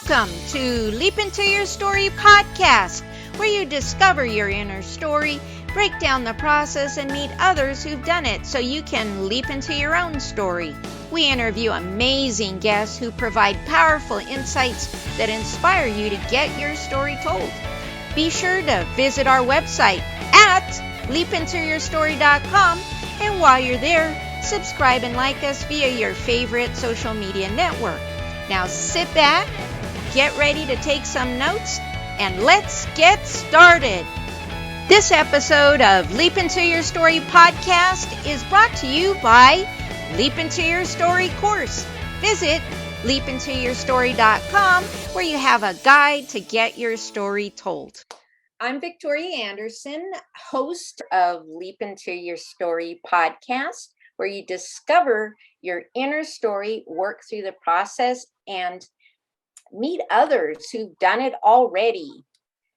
Welcome to Leap Into Your Story podcast, where you discover your inner story, break down the process, and meet others who've done it so you can leap into your own story. We interview amazing guests who provide powerful insights that inspire you to get your story told. Be sure to visit our website at leapintoyourstory.com, and while you're there, subscribe and like us via your favorite social media network. Now sit back, get ready to take some notes, and let's get started. This episode of Leap Into Your Story podcast is brought to you by Leap Into Your Story course. Visit leapintoyourstory.com, where you have a guide to get your story told. I'm Victoria Anderson, host of Leap Into Your Story podcast, where you discover your inner story, work through the process, and meet others who've done it already.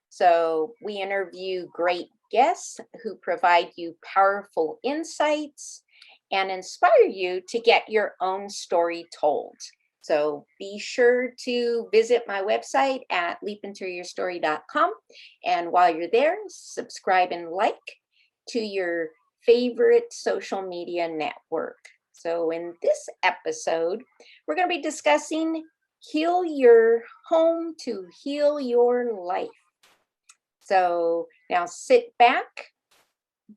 So we interview great guests who provide you powerful insights and inspire you to get your own story told. So be sure to visit my website at leapintoyourstory.com. And while you're there, subscribe and like to your favorite social media network. So in this episode, we're going to be discussing heal your home to heal your life. So now sit back,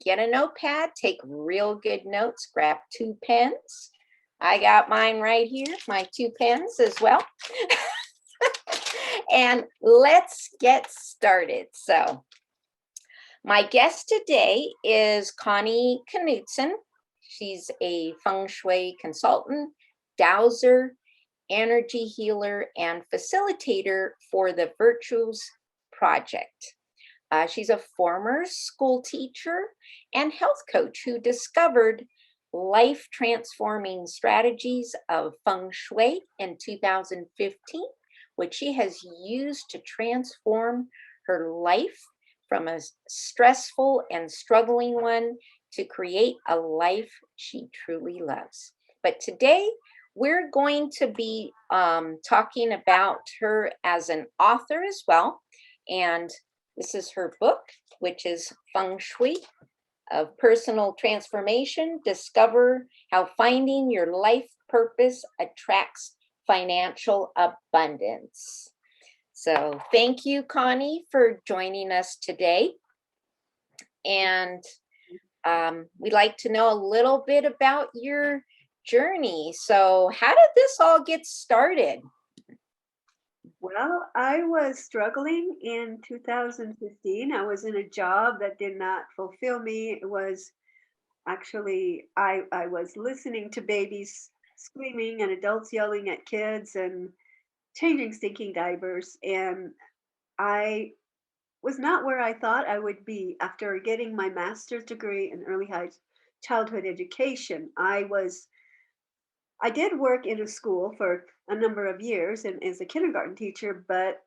get a notepad, take real good notes, grab 2 pens. I got mine right here, my 2 pens as well. And let's get started. So my guest today is Connie Knudson. She's a Feng Shui consultant, Dowser, energy healer, and facilitator for the Virtues Project. She's a former school teacher and health coach who discovered life-transforming strategies of Feng Shui in 2015, which she has used to transform her life from a stressful and struggling one to create a life she truly loves. But today, we're going to be talking about her as an author as well. And this is her book, which is Feng Shui of Personal Transformation. Discover how finding your life purpose attracts financial abundance. So thank you, Connie, for joining us today. And we'd like to know a little bit about your journey. So how did this all get started? Well, I was struggling in 2015. I was in a job that did not fulfill me. It was actually, I was listening to babies screaming and adults yelling at kids and changing stinking diapers. And I was not where I thought I would be after getting my master's degree in early childhood education. I did work in a school for a number of years and as a kindergarten teacher, but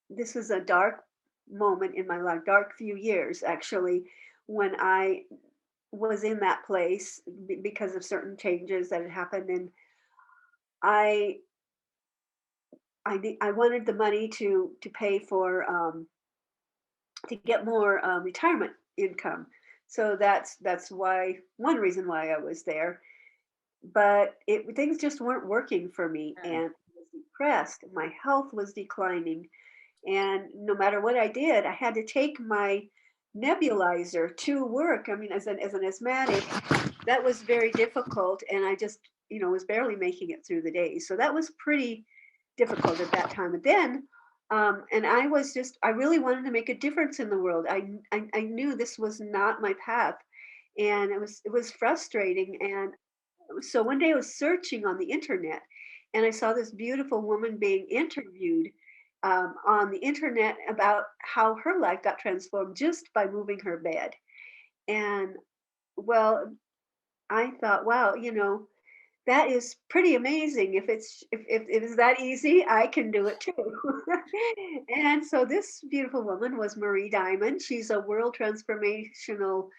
this was a dark moment in my life, dark few years actually, when I was in that place because of certain changes that had happened, and I I wanted the money to pay for to get more retirement income. So that's why one reason why I was there, but things just weren't working for me, and I was depressed. My health was declining, and no matter what I did, I had to take my nebulizer to work. I mean, as an asthmatic, that was very difficult, and I just was barely making it through the day. So that was pretty difficult at that time. And then, and I really wanted to make a difference in the world. I knew this was not my path, and it was frustrating. And so one day I was searching on the internet, and I saw this beautiful woman being interviewed on the internet about how her life got transformed just by moving her bed. And well, I thought, wow, that is pretty amazing. If it is that easy, I can do it too. And so this beautiful woman was Marie Diamond. She's a world transformational.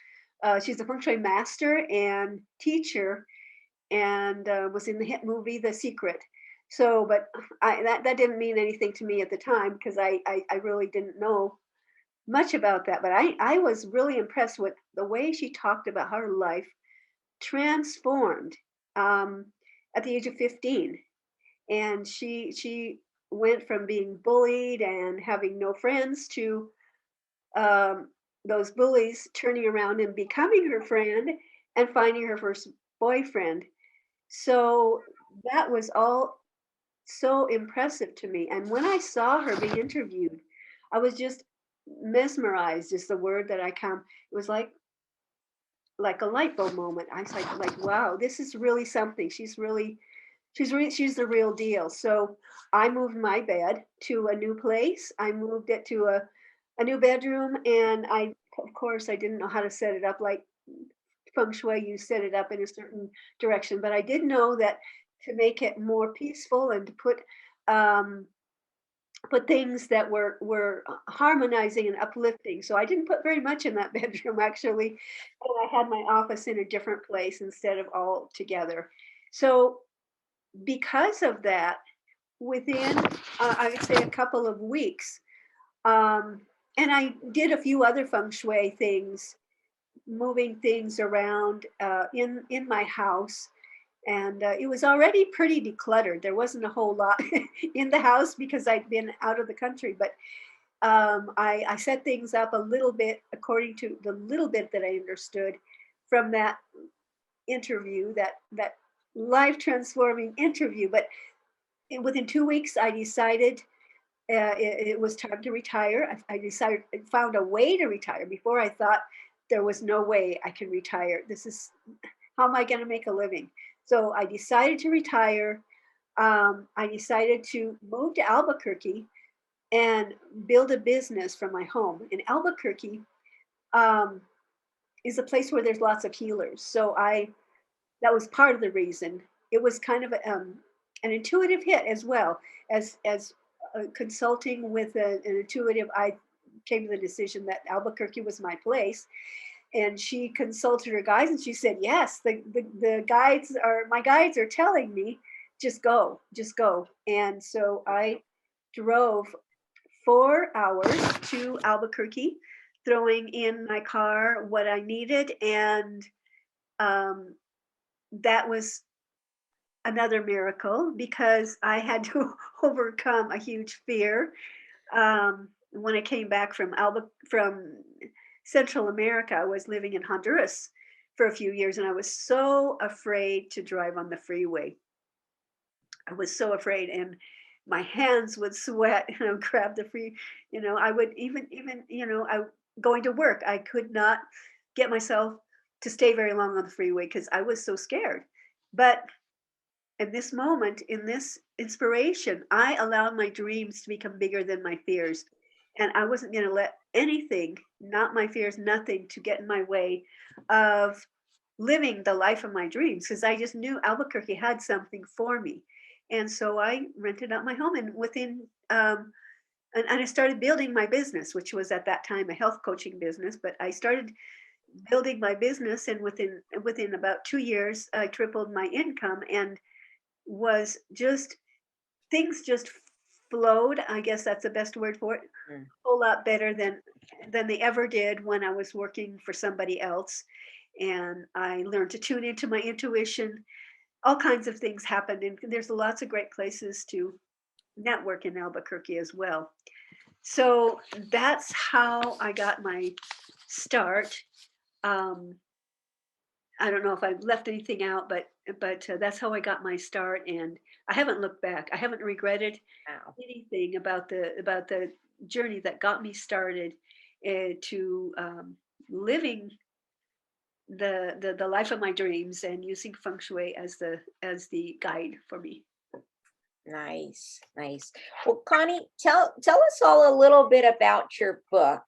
She's a feng shui master and teacher, and was in the hit movie The Secret. So, but that didn't mean anything to me at the time because I really didn't know much about that. But I was really impressed with the way she talked about how her life transformed um, at the age of 15. And she went from being bullied and having no friends to um, those bullies turning around and becoming her friend and finding her first boyfriend. So that was all so impressive to me. And when I saw her being interviewed, I was just mesmerized is the word that I come. It was like a light bulb moment. I was like, wow, this is really something. She's the real deal. So I moved my bed to a new place. I moved it to a new bedroom, and I, of course, I didn't know how to set it up like Feng Shui. You set it up in a certain direction, but I did know that to make it more peaceful and to um, put things that were harmonizing and uplifting. So I didn't put very much in that bedroom actually, and I had my office in a different place instead of all together. So because of that, within I would say a couple of weeks, um, and I did a few other feng shui things, moving things around in my house, and it was already pretty decluttered. There wasn't a whole lot in the house because I'd been out of the country, but I set things up a little bit according to the little bit that I understood from that interview, that life transforming interview. But within 2 weeks, I decided it was time to retire. I decided, I found a way to retire. Before I thought there was no way I can retire. This is, how am I going to make a living? So I decided to retire. I decided to move to Albuquerque and build a business from my home. In Albuquerque um, is a place where there's lots of healers. So that was part of the reason. It was kind of an intuitive hit as well as consulting with an intuitive. I came to the decision that Albuquerque was my place, and she consulted her guides, and she said, "Yes, the guides are my guides are telling me, just go, just go." And so I drove 4 hours to Albuquerque, throwing in my car what I needed, and um, that was another miracle because I had to overcome a huge fear. When I came back from Central America, I was living in Honduras for a few years, and I was so afraid to drive on the freeway. I was so afraid, and my hands would sweat, and I would grab the free. I would even I going to work. I could not get myself to stay very long on the freeway because I was so scared. But in this moment, in this inspiration, I allowed my dreams to become bigger than my fears. And I wasn't going to let anything, not my fears, nothing to get in my way of living the life of my dreams because I just knew Albuquerque had something for me. And so I rented out my home, and and I started building my business, which was at that time a health coaching business. But I started building my business, and within about 2 years, I tripled my income, and was just things just flowed. I guess that's the best word for it. A Mm. whole lot better than they ever did when I was working for somebody else. And I learned to tune into my intuition. All kinds of things happened, and there's lots of great places to network in Albuquerque as well. So that's how I got my start. Um, I don't know if I've left anything out, but that's how I got my start, and I haven't looked back. I haven't regretted Wow. anything about the journey that got me started to living the life of my dreams and using feng shui as the guide for me. Nice, nice. Well, Connie, tell us all a little bit about your book.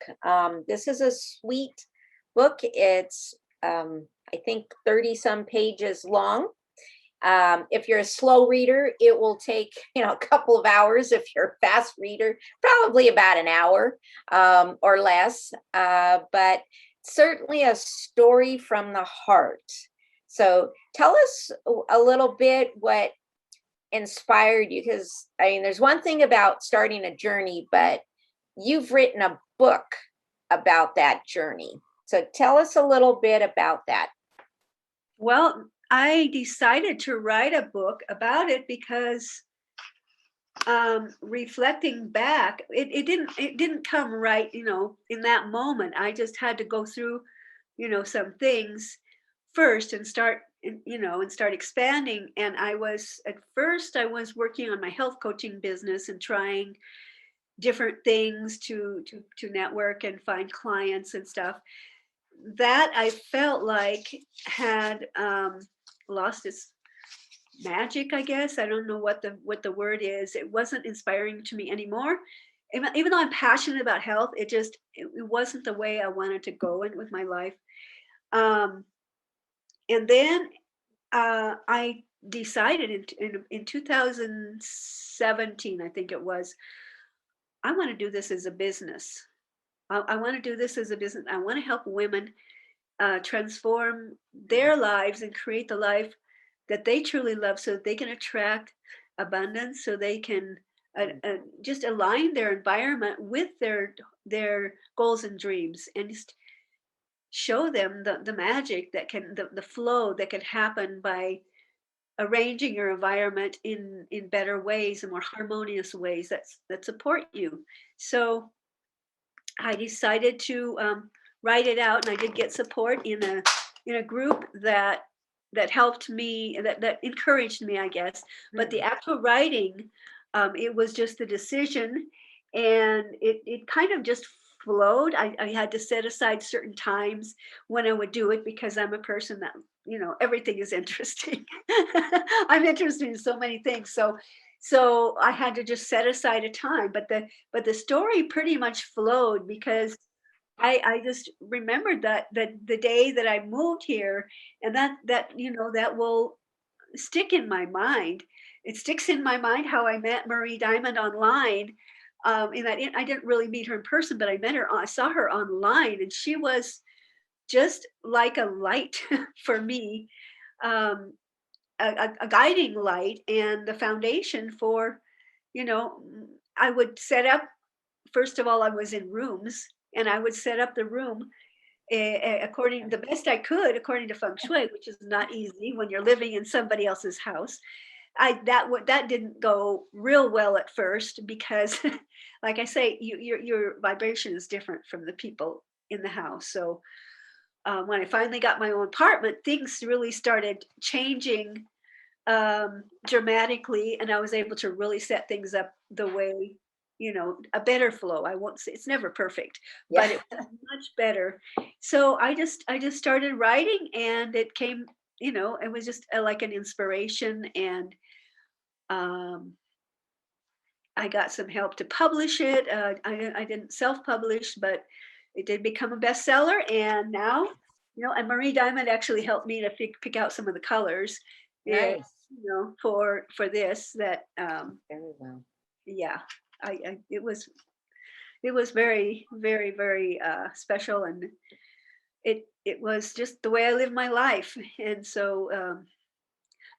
This is a sweet book. It's I think 30 some pages long. If you're a slow reader, it will take a couple of hours. If you're a fast reader, probably about an hour or less. But certainly a story from the heart. So tell us a little bit what inspired you? Because I mean, there's one thing about starting a journey, but you've written a book about that journey. So tell us a little bit about that. Well, I decided to write a book about it because reflecting back, it didn't come right, in that moment. I just had to go through, some things first and start expanding. And at first I was working on my health coaching business and trying different things to network and find clients and stuff. That I felt like had lost its magic, I guess. I don't know what the word is. It wasn't inspiring to me anymore. Even though I'm passionate about health, it wasn't the way I wanted to go in with my life. Um, and then I decided in 2017, I think it was, I want to do this as a business. I want to do this as a business. I want to help women transform their lives and create the life that they truly love, so that they can attract abundance, so they can just align their environment with their goals and dreams, and just show them the magic the flow that can happen by arranging your environment in better ways and more harmonious ways that support you. So I decided to write it out, and I did get support in a group that helped me, that encouraged me, I guess. But the Mm. actual writing, it was just the decision, and it kind of just flowed. I had to set aside certain times when I would do it, because I'm a person that, everything is interesting. I'm interested in so many things. So I had to just set aside a time, but the story pretty much flowed, because I just remembered that the day that I moved here, and that will stick in my mind. It sticks in my mind how I met Marie Diamond online. And I didn't really meet her in person, but I saw her online, and she was just like a light for me, um, a guiding light and the foundation for, you know, I would set up. First of all, I was in rooms, and I would set up the room according the best I could, according to Feng Shui, which is not easy when you're living in somebody else's house. That didn't go real well at first, because, like I say, your vibration is different from the people in the house. So when I finally got my own apartment, things really started changing dramatically, and I was able to really set things up the way, a better flow. I won't say it's never perfect, but Yeah. it was much better. So I just started writing, and it came, it was just like an inspiration. And um, I got some help to publish it. I didn't self-publish, but it did become a bestseller. And now, and Marie Diamond actually helped me to pick out some of the colors, yeah, Nice. for this. That Very well. yeah, it was very, very, very special, and it was just the way I live my life. And so I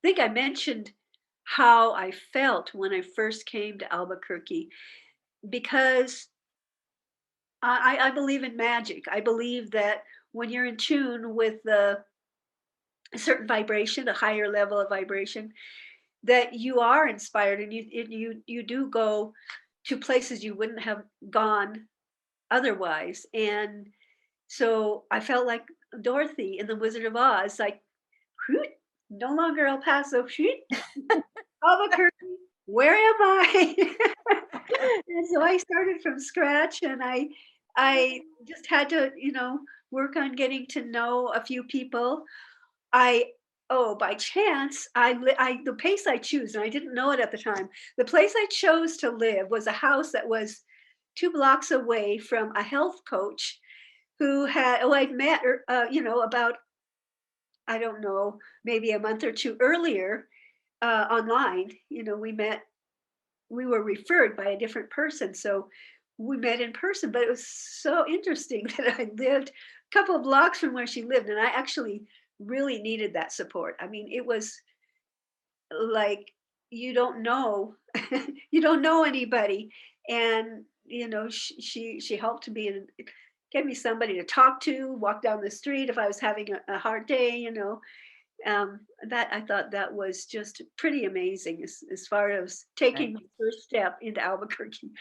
think I mentioned how I felt when I first came to Albuquerque, because I believe in magic. I believe that when you're in tune with a certain vibration, a higher level of vibration, that you are inspired, and you do go to places you wouldn't have gone otherwise. And so I felt like Dorothy in The Wizard of Oz, like, "Whoot, no longer El Paso, whoot, Albuquerque, where am I?" And so I started from scratch, and I just had to, work on getting to know a few people. I Oh, by chance, the place I choose, and I didn't know it at the time. The place I chose to live was a house that was 2 blocks away from a health coach who I'd met her, about, I don't know, maybe a month or 2 earlier, online. We were referred by a different person, so we met in person. But it was so interesting that I lived a couple of blocks from where she lived, and I actually really needed that support. I mean, it was like you don't know, you don't know anybody. And, she helped me and gave me somebody to talk to, walk down the street if I was having a hard day. That I thought that was just pretty amazing as far as taking my first step into Albuquerque.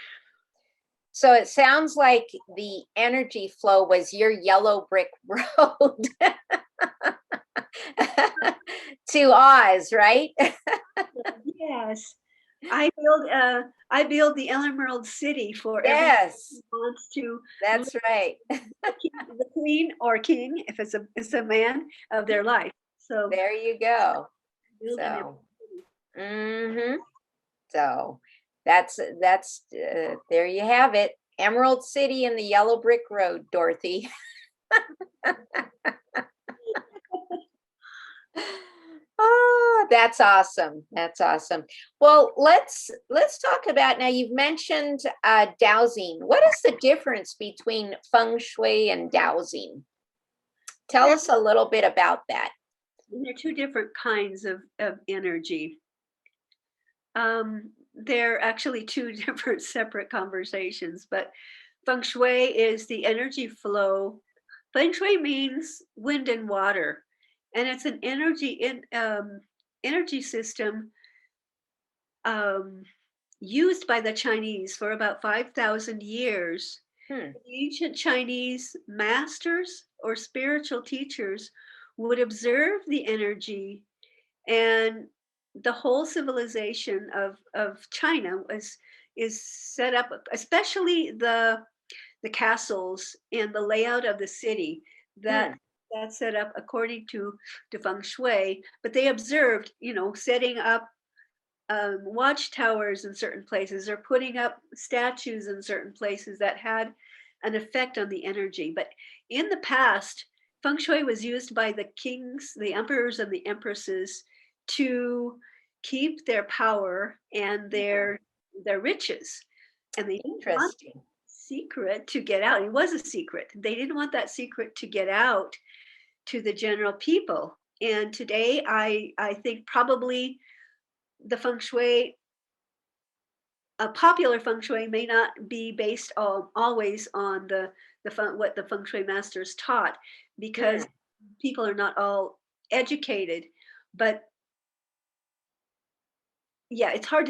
So it sounds like the energy flow was your yellow brick road to Oz, right? Yes. I build the Emerald City for everyone Yes, who wants to live that's right. the queen or king, if it's a man of their life. So There you go. build an Emerald So, City. so that's there you have it. Emerald City and the yellow brick road, Dorothy. Oh, that's awesome. That's awesome. Well, let's talk about now. You've mentioned dowsing. What is the difference between feng shui and dowsing? Tell There, us a little bit about that. there are two different kinds of energy. They're actually two different separate conversations, but feng shui is the energy flow. Feng shui means wind and water, and it's an energy system um, used by the Chinese for about 5,000 years. Hmm. The ancient Chinese masters or spiritual teachers would observe the energy, and the whole civilization of China is set up, especially the castles and the layout of the city that Hmm. that's set up according to feng shui. But they observed, setting up watchtowers in certain places or putting up statues in certain places that had an effect on the energy. But in the past, feng shui was used by the kings, the emperors, and the empresses to keep their power and their riches. And they didn't want Interesting. secret to get out. It was a secret. They didn't want that secret to get out to the general people. And today, I think probably the feng shui, a popular feng shui may not be based on always on what the feng shui masters taught, Hmm. because people are not all educated. But yeah, it's hard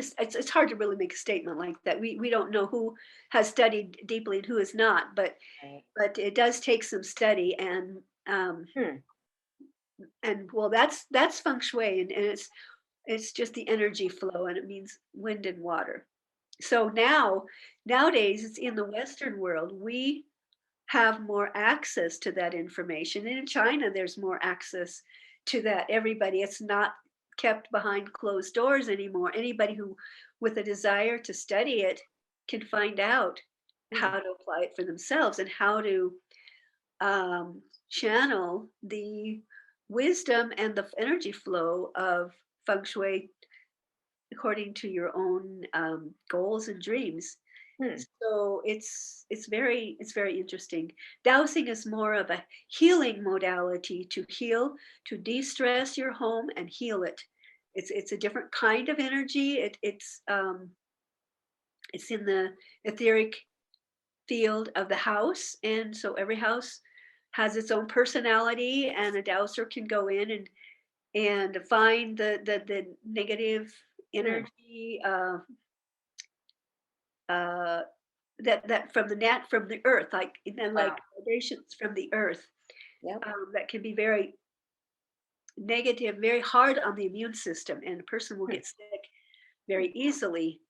to really make a statement like that. We don't know who has studied deeply and who has not, Right. but it does take some study. Hmm. And well, that's feng shui, and it's just the energy flow, and it means wind and water. So nowadays, it's in the Western world, we have more access to that information. And in China, there's more access to that. Everybody, it's not kept behind closed doors anymore. Anybody who, with a desire to study it, can find out Hmm. how to apply it for themselves and how to channel the wisdom and the energy flow of feng shui according to your own goals and dreams. Hmm. So it's very interesting. Dowsing is more of a healing modality to heal, to de-stress your home and heal it. It's a different kind of energy. It's in the etheric field of the house, and so every house has its own personality, and a dowser can go in and find the negative Hmm. energy uh, that from the earth, like, and then like Wow. vibrations from the earth, Yep. that can be very negative, very hard on the immune system, and a person will Hmm. get sick very easily.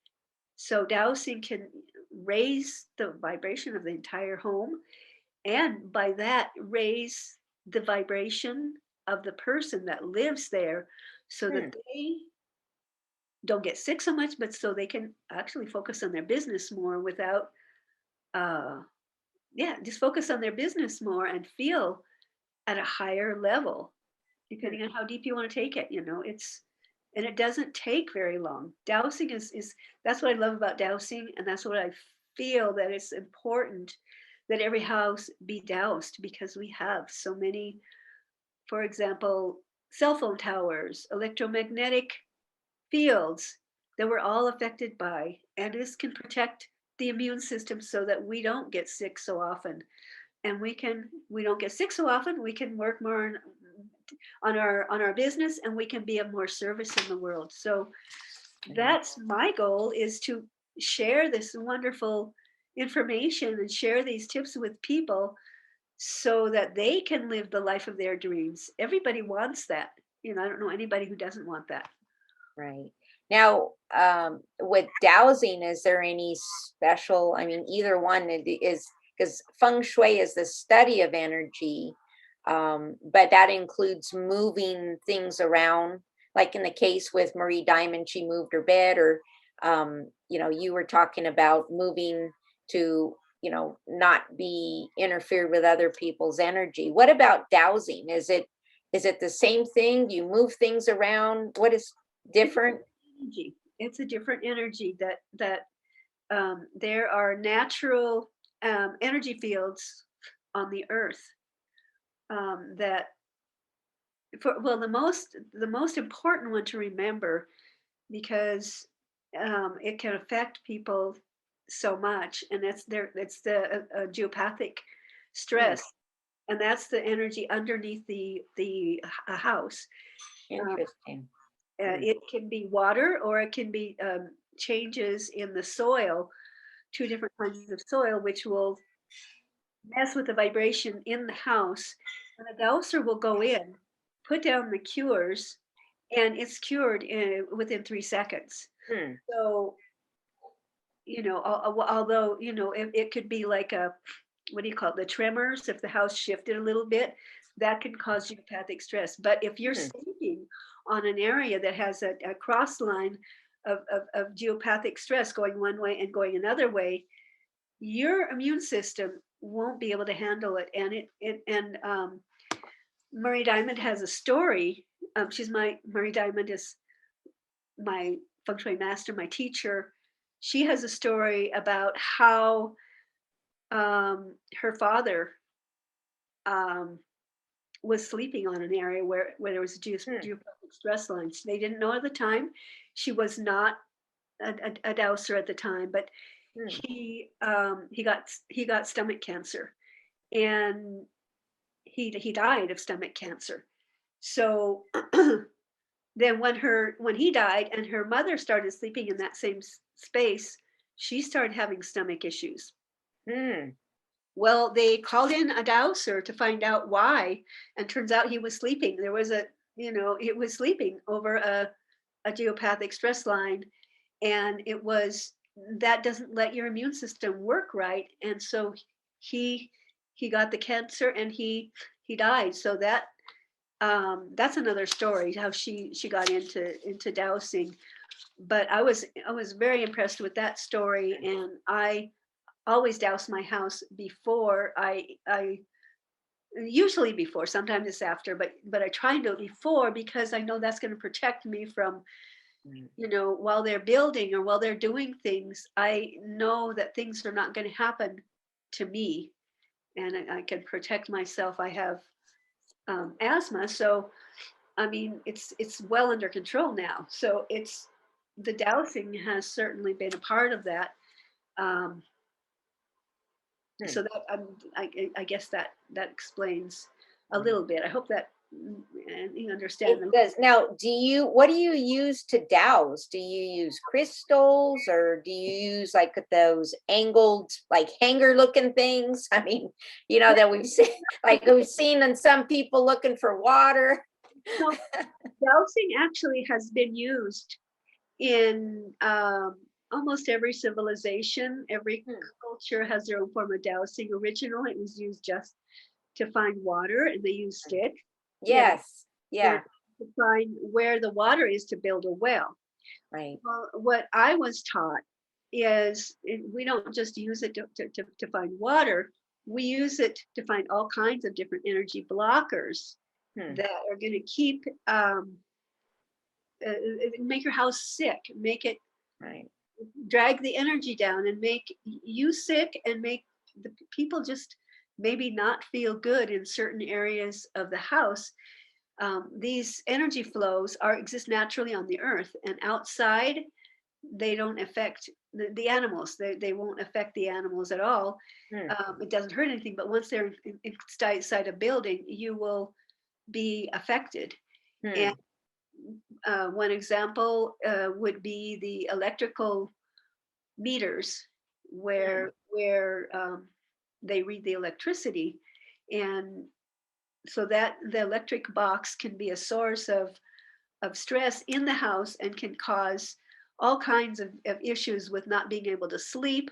So dowsing can raise the vibration of the entire home, and by that raise the vibration of the person that lives there, so Hmm. that they don't get sick so much, but so they can actually focus on their business more without uh yeah, just focus on their business more and feel at a higher level, Hmm. depending on how deep you want to take it. And it doesn't take very long. Dowsing is that's what I love about dowsing, and that's what I feel that it's important that every house be doused, because we have so many, for example, cell phone towers, electromagnetic fields that we're all affected by, and this can protect the immune system so that we don't get sick so often. And we don't get sick so often, we can work more on our business, and we can be of more service in the world. So Right. that's my goal, is to share this wonderful information and share these tips with people so that they can live the life of their dreams. Everybody wants that. You know, I don't know anybody who doesn't want that. Right. Now, with dowsing, is there any special? I mean, either one is, because feng shui is the study of energy, but that includes moving things around. Like in the case with Marie Diamond, she moved her bed, or you were talking about moving to, not be interfered with other people's energy. What about dowsing? Is it the same thing? Do you move things around? What is It's different? energy. It's a different energy that there are natural energy fields on the earth that for well the most important one to remember, because it can affect people so much, and it's the geopathic Hmm, stress, and that's the energy underneath a house. uh, interesting. Hmm, it can be water, or it can be changes in the soil, two different kinds of soil, which will mess with the vibration in the house. And the dowser will go in, put down the cures, and it's cured within 3 seconds. hmm, So, although, it could be like what do you call it, the tremors, if the house shifted a little bit, that can cause geopathic stress. But if you're hmm, sleeping on an area that has a cross line of geopathic stress going one way and going another way, your immune system won't be able to handle it. And Murray Diamond has a story. Murray Diamond is my feng shui master, my teacher. She has a story about how her father um, was sleeping on an area where there was a hmm, geopathic stress line. They didn't know at the time. She was not a dowser at the time, but hmm, he got stomach cancer, and he died of stomach cancer. So then when he died and her mother started sleeping in that same space, she started having stomach issues. hmm, Well, they called in a dowser to find out why, and turns out he was sleeping. There was it was sleeping over a geopathic stress line, and it was that doesn't let your immune system work right, and so he he got the cancer, and he died. So that's another story, how she got into dowsing. But I was very impressed with that story, and I always douse my house before I usually before, sometimes it's after, but I try and do it before, because I know that's going to protect me from, hmm. while they're building or while they're doing things, I know that things are not going to happen to me, and I can protect myself. I have asthma, so I mean, it's well under control now. So it's the dowsing has certainly been a part of that. Um, Hmm. so that I guess that explains a Right. little bit. I hope that you It understand them. does. Now, what do you use to douse? Do you use crystals, or do you use like those angled, like hanger looking things? I mean, that we've seen, like we've seen in some people looking for water. So dowsing actually has been used in almost every civilization. Every Hmm. culture has their own form of dowsing. Originally, it was used just to find water, and they used stick, and Yes. and Yeah. to find where the water is to build a well. Right. Well, what I was taught is we don't just use it to find water, we use it to find all kinds of different energy blockers Hmm. that are going to keep, make your house sick, make it Right. drag the energy down, and make you sick, and make the people just maybe not feel good in certain areas of the house. these energy flows are exist naturally on the earth, and outside they don't affect the animals. They won't affect the animals at all. Hmm. It doesn't hurt anything, but once they're inside a building, you will be affected. And Hmm. one example would be the electrical meters, Hmm. where they read the electricity, and so that the electric box can be a source of stress in the house and can cause all kinds of issues with not being able to sleep,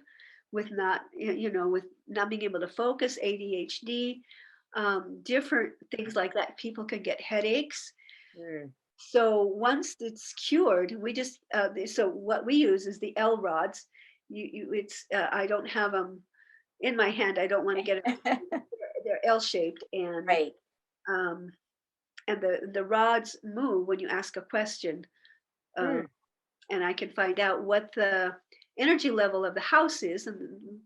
with not, with not being able to focus, ADHD, different things like that. People can get headaches. Hmm. So once it's cured, so what we use is the L rods. It's I don't have them in my hand. I don't want to get it. They're L shaped, Right. um, and the rods move when you ask a question. Uh, Hmm. and I can find out what the energy level of the house is, and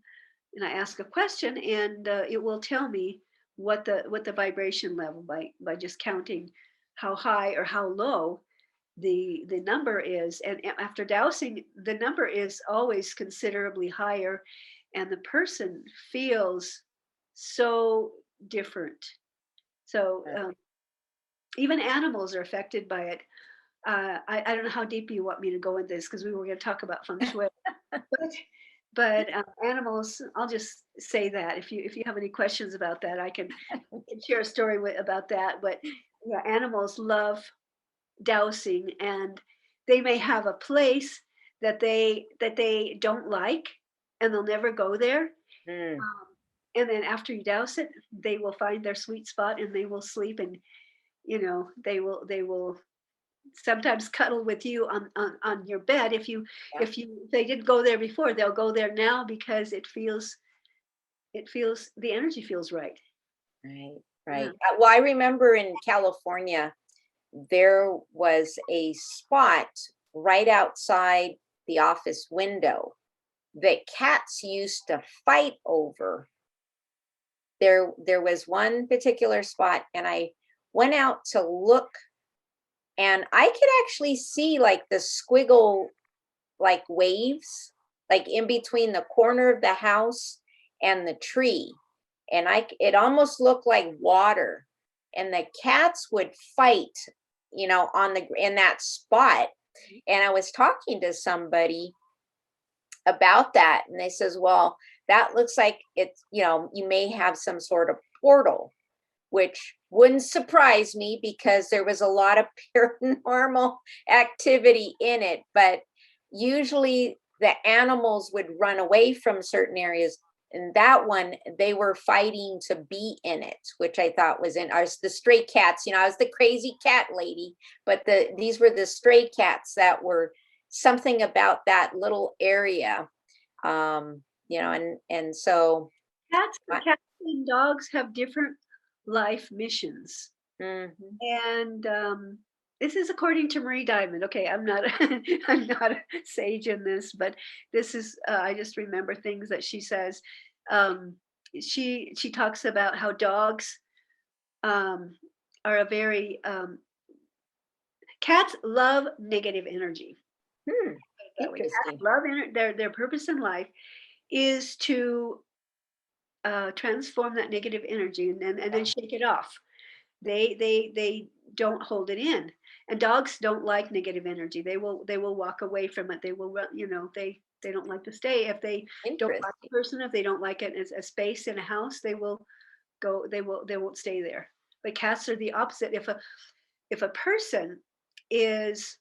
I ask a question, and it will tell me what the vibration level by just counting how high or how low the number is. And after dowsing, the number is always considerably higher, and the person feels so different. So even animals are affected by it. I don't know how deep you want me to go in this, because we were going to talk about feng shui, but animals. I'll just say that if you have any questions about that, I can share a story about that. But yeah, animals love dowsing, and they may have a place that they don't like, and they'll never go there. Hmm. And then after you douse it, they will find their sweet spot, and they will sleep, and they will sometimes cuddle with you on your bed. Yeah. If they didn't go there before, they'll go there now, because it feels the energy feels right. Right. Yeah. Right. Well, I remember in California, there was a spot right outside the office window that cats used to fight over. There was one particular spot, and I went out to look, and I could actually see like the squiggle, like waves, like in between the corner of the house and the tree. And it almost looked like water. And the cats would fight, in that spot. And I was talking to somebody about that, and they says, well, that looks like it's, you may have some sort of portal, which wouldn't surprise me because there was a lot of paranormal activity in it. But usually the animals would run away from certain areas. And that one, they were fighting to be in it, which I thought was in ours. The stray cats, I was the crazy cat lady, but these were the stray cats that were something about that little area. And so I, Cats and dogs have different life missions. mhm. And this is according to Marie Diamond. Okay, I'm not I'm not a sage in this, but this is I just remember things that she says. Um, she talks about how dogs um, are a very cats love negative energy. Hmm, Put it that way. Cats interesting. love their purpose in life is to transform that negative energy, and then shake it off. They don't hold it in. And dogs don't like negative energy. They will walk away from it. They will run, they don't like to stay. If they don't like a Interesting. person, if they don't like it as a space in a house, they won't stay there. But cats are the opposite. If a person is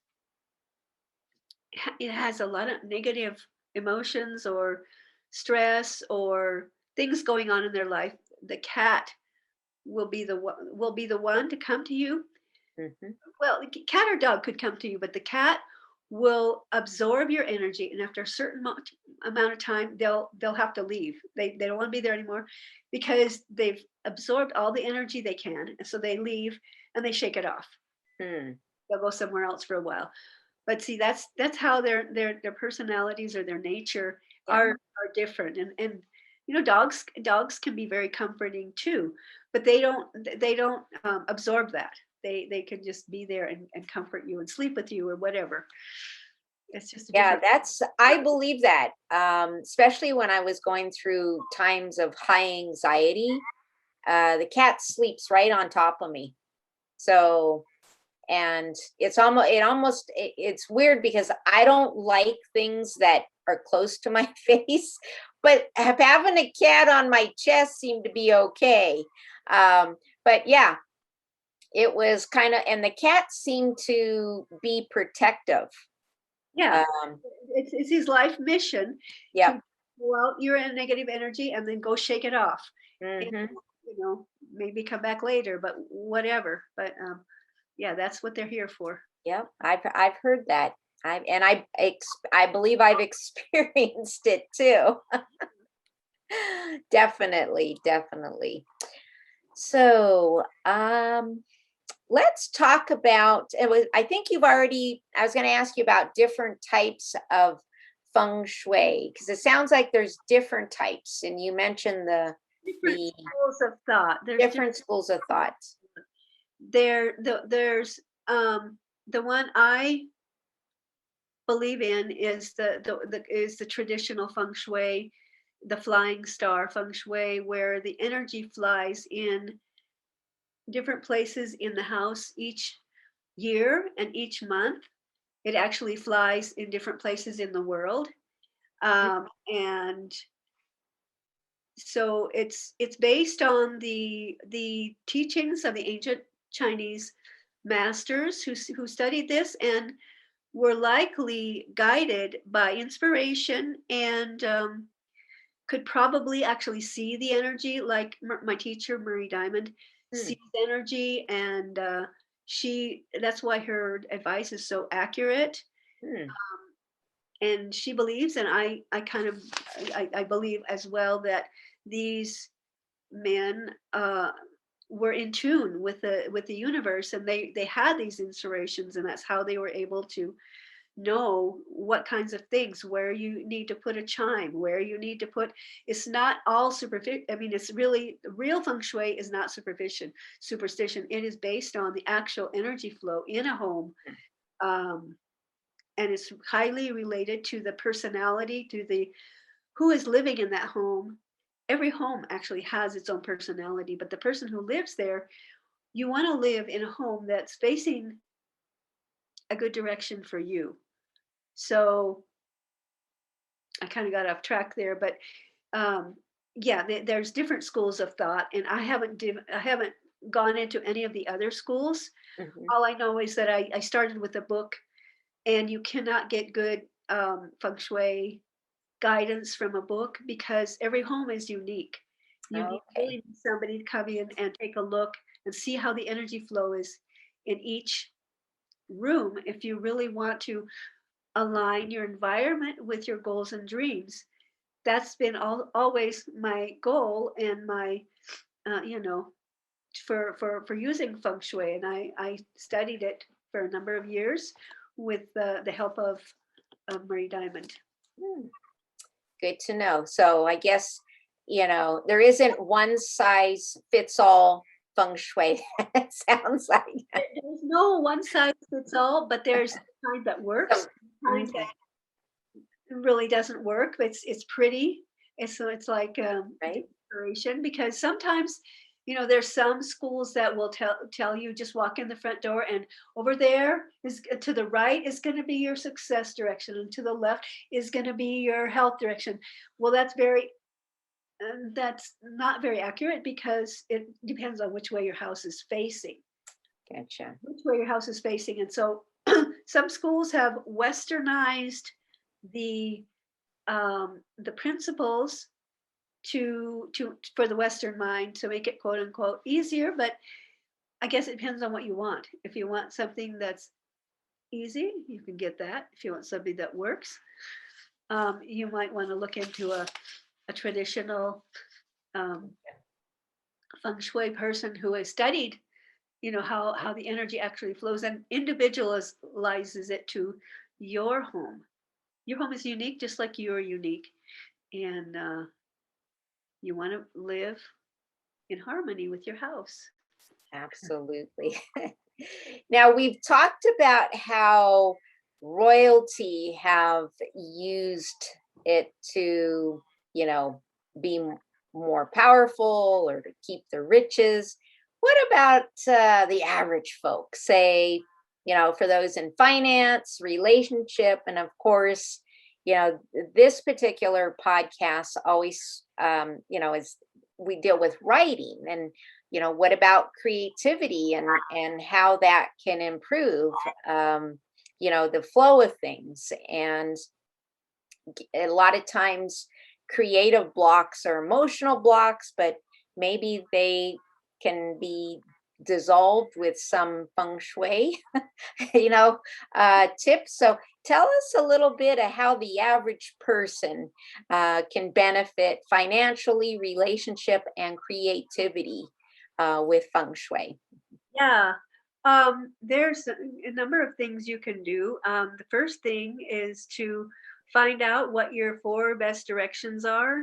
it has a lot of negative emotions or stress or things going on in their life, the cat will be the one to come to you. Mhm. Well, cat or dog could come to you, but the cat will absorb your energy, and after a certain amount of time, they'll have to leave. They don't want to be there anymore, because they've absorbed all the energy they can, and so they leave and they shake it off. Hmm. They'll go somewhere else for a while. But see, that's how their personalities or their nature Yeah. are different. And dogs can be very comforting too, but they don't absorb that. they can just be there and comfort you and sleep with you or whatever. It's just a Yeah, different. I believe that, especially when I was going through times of high anxiety. The cat sleeps right on top of me. So, and it's weird because I don't like things that are close to my face, but having a cat on my chest seemed to be okay. But yeah, it was kind of, and the cat seemed to be protective. Yeah, Um, it's his life mission to yep. go out. You're in negative energy, and then go shake it off. And, Hmm. maybe come back later, but whatever. But yeah, that's what they're here for. Yep. I've heard that. I believe I've experienced it too. Definitely, definitely. So, let's talk about I think you've already I was going to ask you about different types of feng shui because it sounds like there's different types and you mentioned Different the schools of thought. There's different schools of thought. there's the one I believe in is the traditional feng shui, the flying star feng shui, where the energy flies in different places in the house each year and each month. It actually flies in different places in the world. And so it's based on the teachings of the ancient Chinese masters who studied this and were likely guided by inspiration and could probably actually see the energy, like my teacher Marie Diamond Hmm. sees energy, and she that's why her advice is so accurate. Hmm. And she believes, and I kind of I believe as well, that these men were in tune with the universe, and they had these inspirations, and that's how they were able to know what kinds of things, where you need to put a chime, where you need to put. It's not all superficial. I mean, it's really real feng shui is not superstition. It is based on the actual energy flow in a home. um, and it's highly related to the personality, to the who is living in that home. Every home actually has its own personality, but the person who lives there, you want to live in a home that's facing a good direction for you. So I kind of got off track there, but um, yeah, there's different schools of thought, and I haven't gone into any of the other schools. Hmm. All I know is that I started with a book, and you cannot get good feng shui guidance from a book because every home is unique. You need Okay. really need somebody to come in and take a look and see how the energy flow is in each room if you really want to align your environment with your goals and dreams. That's been always my goal and my uh, you know for using feng shui, and I studied it for a number of years with the help of Marie Diamond. Hmm. Good to know. So I guess, there isn't one size fits all feng shui. It sounds like. There's no one size fits all, but there's the kind that works, So, kind mhm, that really doesn't work. But it's pretty. It's like right? decoration, because sometimes there's some schools that will tell you just walk in the front door, and over there is to the right is going to be your success direction, and to the left is going to be your health direction. Well, that's not very accurate, because it depends on which way your house is facing. Gotcha. Which way your house is facing. And so some schools have westernized the the principles to for the Western mind to make it quote unquote easier. But I guess it depends on what you want. If you want something that's easy, you can get that. If you want something that works, you might want to look into a traditional um, feng shui person who has studied how the energy actually flows and individualizes it to your home. Your home is unique, just like you're unique, and you want to live in harmony with your house. Absolutely. Now, we've talked about how royalty have used it to, you know, be more powerful or to keep the riches. What about the average folk? Say, for those in finance, relationship, and of course, this particular podcast always, is we deal with writing and what about creativity and how that can improve the flow of things. And a lot of times creative blocks are emotional blocks, but maybe they can be dissolved with some feng shui tips. So tell us a little bit of how the average person can benefit financially, relationship, and creativity with feng shui. Yeah. There's a number of things you can do. The first thing is to find out what your four best directions are.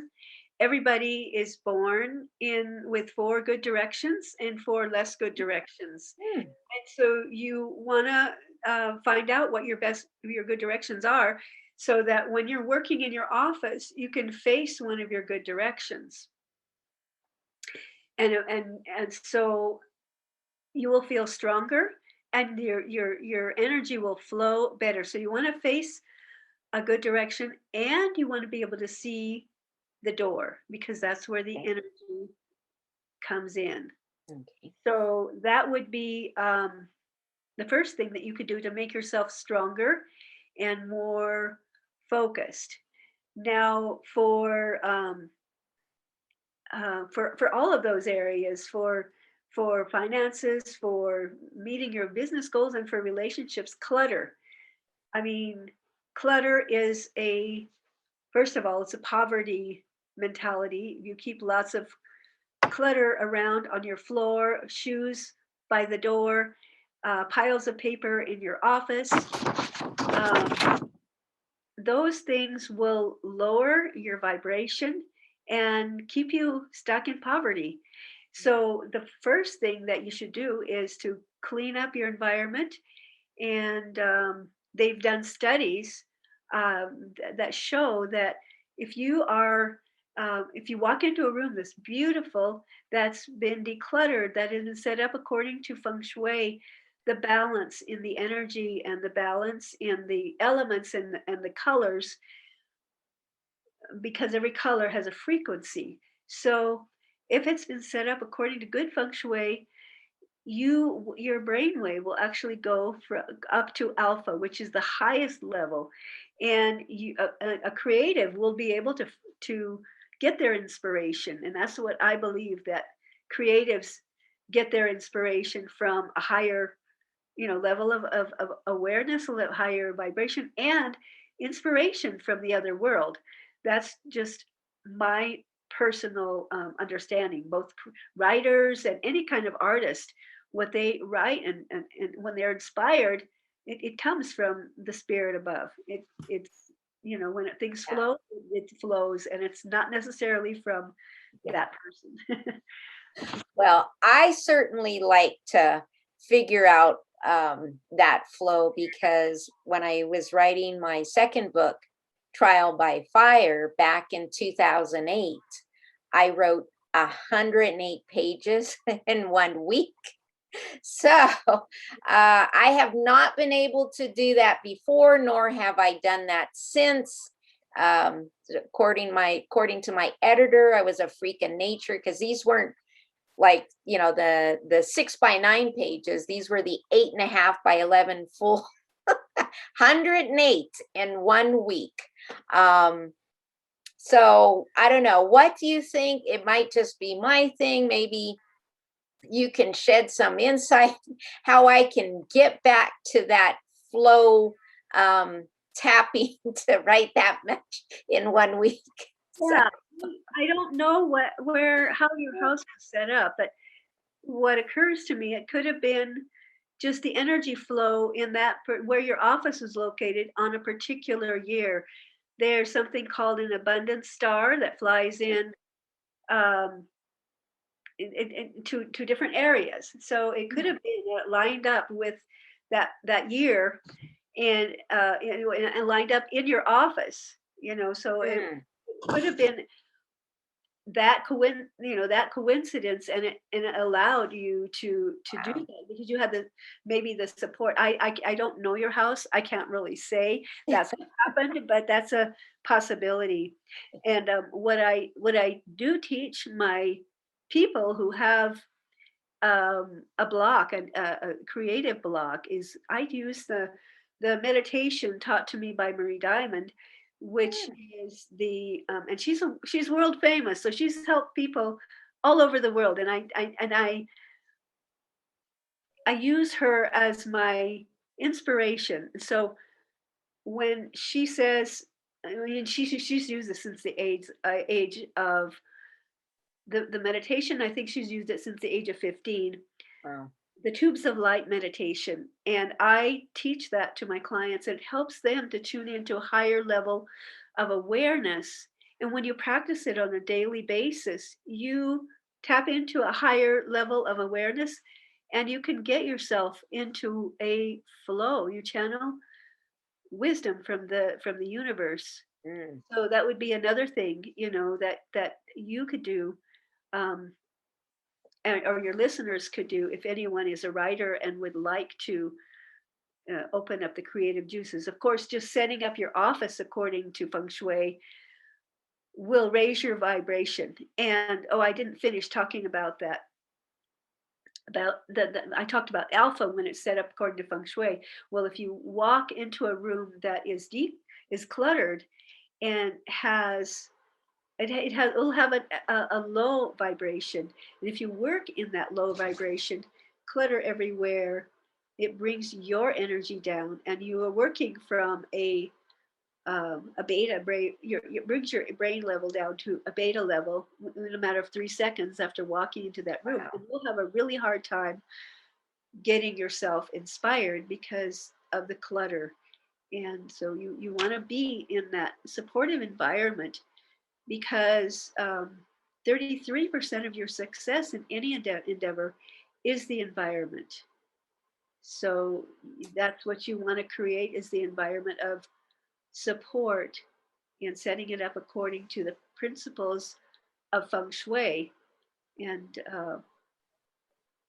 Everybody is born in with four good directions and four less good directions. Hmm, And so you want to find out what your good directions are, so that when you're working in your office, you can face one of your good directions. And so you will feel stronger, and your energy will flow better. So you want to face a good direction, and you want to be able to see the door, because that's where the okay, energy comes in. okay. So that would be the first thing that you could do to make yourself stronger and more focused. Now, for all of those areas, for finances, for meeting your business goals, and for relationships, clutter. I mean, clutter is a first of all, it's a poverty mentality. You keep lots of clutter around on your floor, shoes by the door, piles of paper in your office. Those things will lower your vibration and keep you stuck in poverty. So, the first thing that you should do is to clean up your environment. And they've done studies that show that if you are if you walk into a room that's beautiful, that's been decluttered, that has been set up according to feng shui, the balance in the energy and the balance in the elements and the colors, because every color has a frequency. So if it's been set up according to good feng shui, your brainwave will actually go up to alpha, which is the highest level. And a creative will be able to get their inspiration. And that's what I believe, that creatives get their inspiration from a higher level of awareness, a little higher vibration, and inspiration from the other world. That's just my personal understanding. Both writers and any kind of artist, what they write, and when they're inspired, it comes from the spirit above. It's when things Yeah, flow, it flows, and it's not necessarily from yeah. that person. Well, I certainly like to figure out that flow because when I was writing my second book, Trial by Fire, back in 2008, I wrote 108 pages in 1 week. So I have not been able to do that before, nor have I done that since. According to my editor, I was a freak of nature because these weren't like the 6 by 9 pages. These were the 8.5 by 11 full 108 in 1 week. So I don't know, what do you think? It might just be my thing. Maybe you can shed some insight how I can get back to that flow, tapping to write that much in 1 week. So Yeah, I don't know how your house was set up, but what occurs to me, it could have been just the energy flow in where your office is located on a particular year. There's something called an abundance star that flies in um, to different areas. So it could have been lined up with that year, and and lined up in your office. So it Mm, could have been that coincidence, and it allowed you to do wow. that because you had the maybe the support. I don't know your house. I can't really say that's what happened, but that's a possibility. And what I do teach my people who have a block, a creative block, is I use the meditation taught to me by Marie Diamond, which Mm, is and she's world famous, so she's helped people all over the world, and I use her as my inspiration. So when she says, I mean, she's used this since the age of the meditation. I think she's used it since the age of 15, wow. the tubes of light meditation, and I teach that to my clients. It helps them to tune into a higher level of awareness, and when you practice it on a daily basis, you tap into a higher level of awareness, and you can get yourself into a flow. You channel wisdom from the universe. Mm, So that would be another thing, that you could do, um, or your listeners could do, if anyone is a writer and would like to open up the creative juices. Of course, just setting up your office according to Feng Shui will raise your vibration. And I didn't finish talking about that. About I talked about alpha when it's set up according to Feng Shui. Well, if you walk into a room that is deep, is cluttered, and has it'll have a low vibration, and if you work in that low vibration, clutter everywhere, it brings your energy down, and you are working from a beta brain. It brings your brain level down to a beta level in a matter of 3 seconds after walking into that room, and wow. you'll have a really hard time getting yourself inspired because of the clutter. And so you want to be in that supportive environment, because 33% of your success in any endeavor is the environment. So that's what you want to create, is the environment of support, and setting it up according to the principles of feng shui. And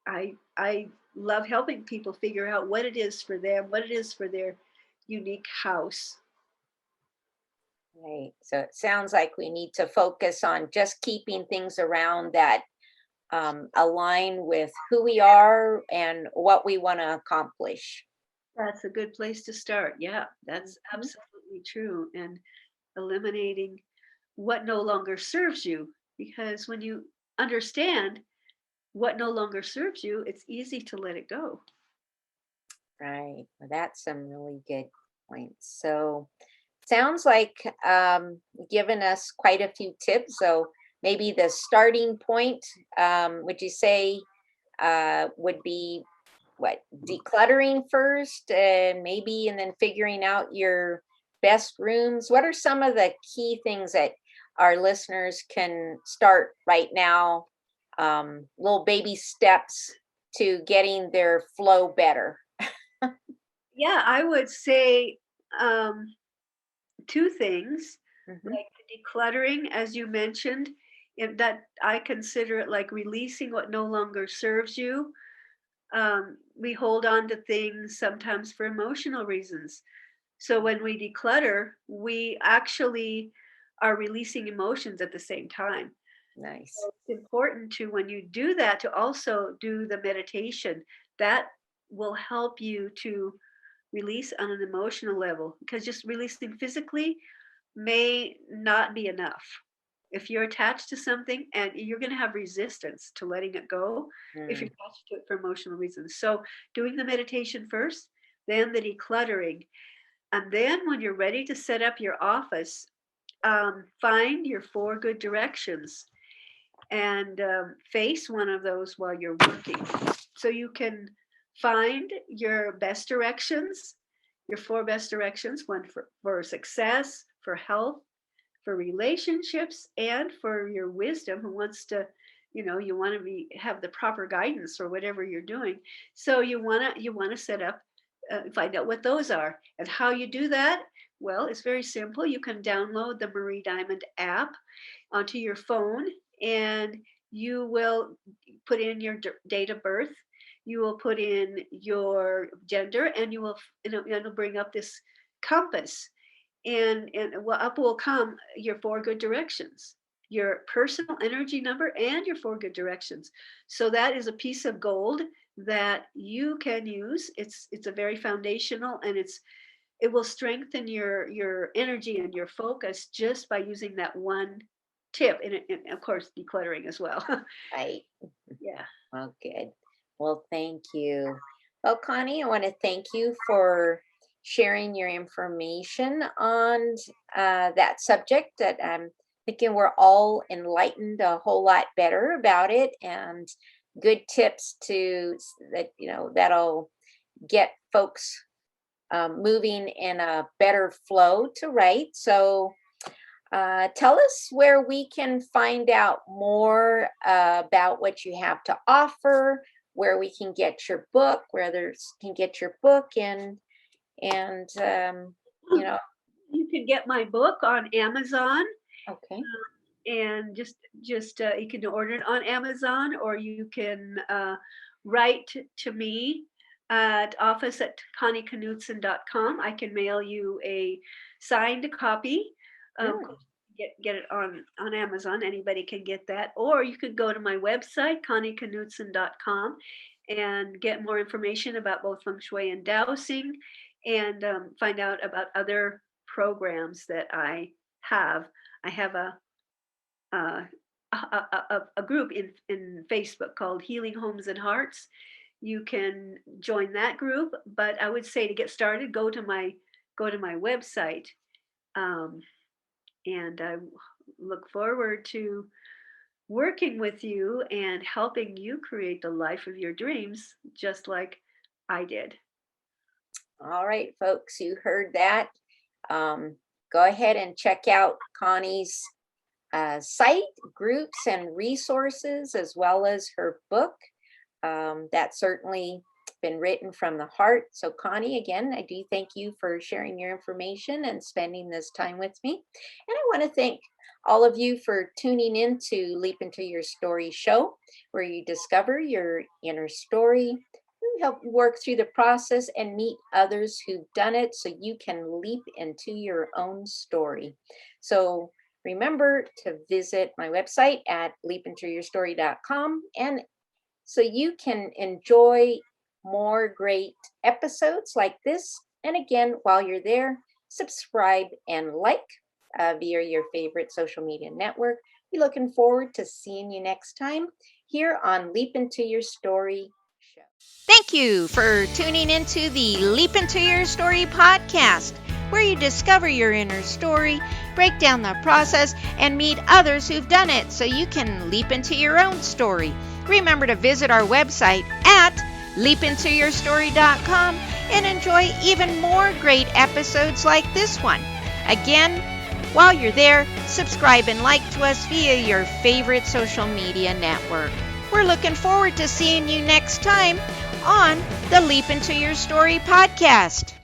I love helping people figure out what it is for them, what it is for their unique house. Right. So it sounds like we need to focus on just keeping things around that align with who we are and what we want to accomplish. That's a good place to start. Yeah, that's Mhm. absolutely true. And eliminating what no longer serves you, because when you understand what no longer serves you, it's easy to let it go. Right. Well, that's some really good points. So sounds like given us quite a few tips. So maybe the starting point, would you say, would be what, decluttering first, and maybe, and then figuring out your best rooms? What are some of the key things that our listeners can start right now? Little baby steps to getting their flow better. Yeah, I would say um, two things, Hmm. like the decluttering, as you mentioned, that I consider it like releasing what no longer serves you. We hold on to things sometimes for emotional reasons. So when we declutter, we actually are releasing emotions at the same time. Nice. So it's important to, when you do that, to also do the meditation. That will help you to release on an emotional level, because just releasing physically may not be enough. If you're attached to something, and you're going to have resistance to letting it go if you're Mm, attached to it for emotional reasons. So doing the meditation first, then the decluttering. And then when you're ready to set up your office, find your four good directions, and face one of those while you're working. So you can find your best directions, your four best directions: one for success, for health, for relationships, and for your wisdom, who wants to you want to have the proper guidance for whatever you're doing. So you want to set up, find out what those are and how you do that. Well, it's very simple. You can download the Marie Diamond app onto your phone, and you will put in your date of birth. You will put in your gender, and it'll bring up this compass, and up will come your 4 good directions, your personal energy number, and your 4 good directions. So that is a piece of gold that you can use. It's a very foundational, and it will strengthen your energy and your focus just by using that one tip, and of course decluttering as well. Right. Yeah. Well, good. Well, thank you. Well, Connie, I want to thank you for sharing your information on that subject that I'm thinking we're all enlightened a whole lot better about it, and good tips that'll get folks moving in a better flow to write. So tell us where we can find out more about what you have to offer, where we can get your book, where others can get your book, and You can get my book on Amazon, okay. and just you can order it on Amazon, or you can write to me at office@connieknudson.com. I can mail you a signed copy. Of Mm, course, get it on Amazon. Anybody can get that, or you could go to my website, connieknudson.com, and get more information about both Feng Shui and dowsing, and find out about other programs that I have. I have uh, a group in Facebook called Healing Homes and Hearts. You can join that group, but I would say to get started, go to my website, um, and I look forward to working with you and helping you create the life of your dreams, just like I did. all right, folks, you heard that. Go ahead and check out Connie's site, groups, and resources, as well as her book. That's certainly been written from the heart. So, Connie, again, I do thank you for sharing your information and spending this time with me. And I want to thank all of you for tuning in to Leap Into Your Story show, where you discover your inner story. We help you work through the process and meet others who've done it so you can leap into your own story. So, remember to visit my website at leapintoyourstory.com, and so you can enjoy more great episodes like this. And again, while you're there, subscribe and like via your favorite social media network. We're looking forward to seeing you next time here on Leap Into Your Story show. Thank you for tuning into the Leap Into Your Story podcast, where you discover your inner story, break down the process, and meet others who've done it so you can leap into your own story. Remember to visit our website at leapintoyourstory.com and enjoy even more great episodes like this one. Again, while you're there, subscribe and like to us via your favorite social media network. We're looking forward to seeing you next time on the Leap Into Your Story podcast.